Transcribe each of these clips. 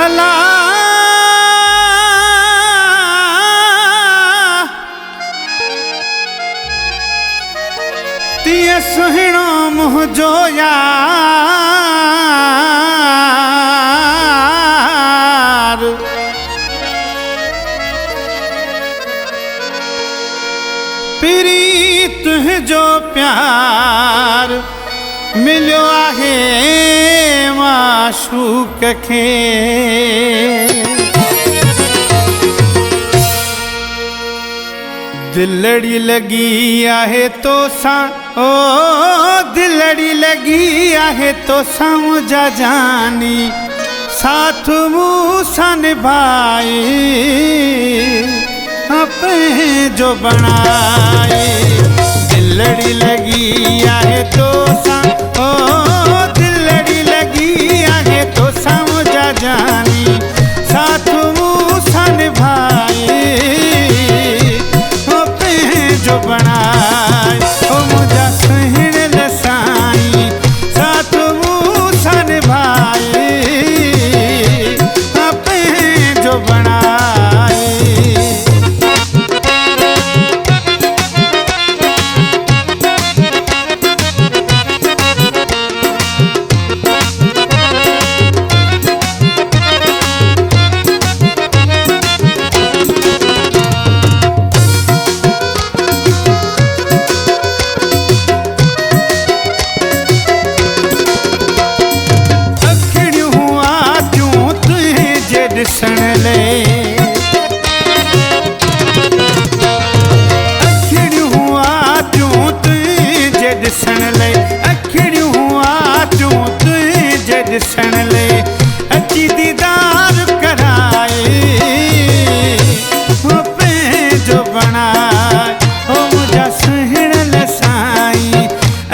अला तीअं सुहिणो मुंहिंजो यार प्रीत तुंहिंजो प्यार मिलियो आहे माशूक खे दिलड़ी लगी आहे तोसां ओ दिलड़ी लगी आहे तोसां मुंहिंजा जानी साथ मूंसां निभाए पंहिंजो बणाए दिलड़ी लगी आहे तोसां ओ दिलड़ी लगी आहे तोसां मुंहिंजा जानी साथ मूंसां निभाए जो बनाए ओ मुझा सुहिणल साईं साथ मूंसां निभाए पंहिंजो बनाए ॾिसण लाइ अखिड़ियूं आतियूं तुंहिंजे ॾिसण लाइ अखिड़ियूं आतियूं तुंहिंजे ॾिसण लाइ अची दीदार कराए पंहिंजो बणाए ओ मुंहिंजा सुहिणल साईं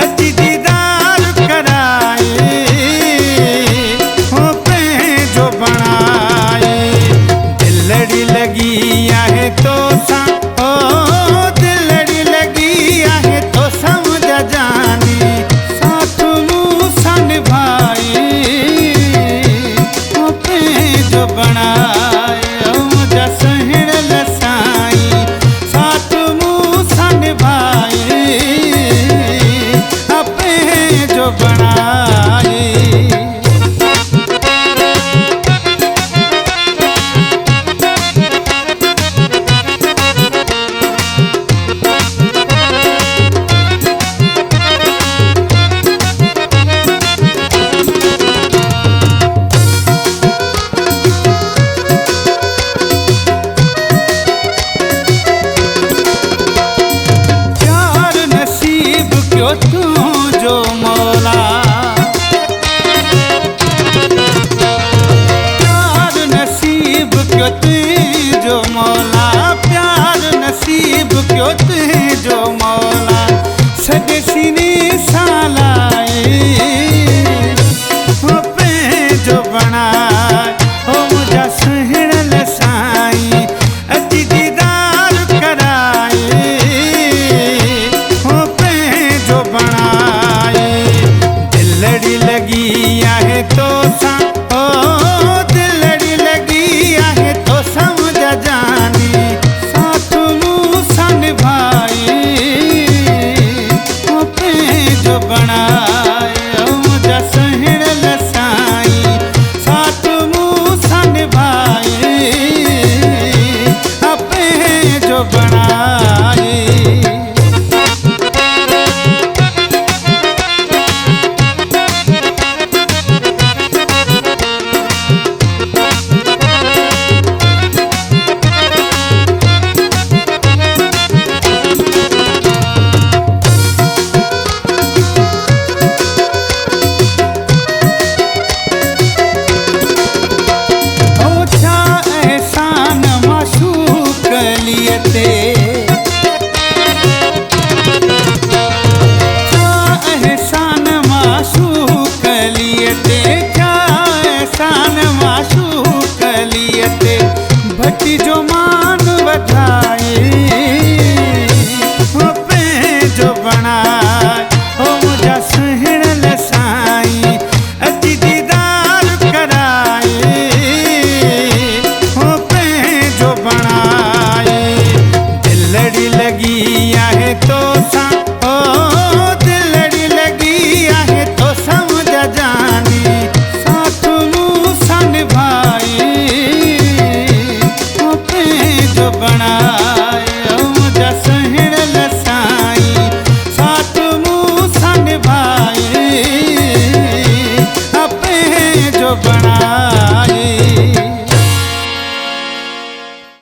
अची दीदार कराए पंहिंजो बणाए दिलड़ी लगी आहे तोसां ओ दिलड़ी लगी आहे तोसां मुंहिंजा जानी साथ मूंसां निभाए पंहिंजो बणाए ओ मुंहिंजा सुहिणल साईं साथ मूंसां निभाए पंहिंजो बणाए तू जो मौला प्यार नसीब क्यों तुझो मौला प्यार नसीब क्यों तुझो मौला सॼे सीने सां लाए पंहिंजो बणाए ओ मुंहिंजा सुहिणल साईं अची दीदार कराए बनाए दिलड़ी लगी आहे तोसां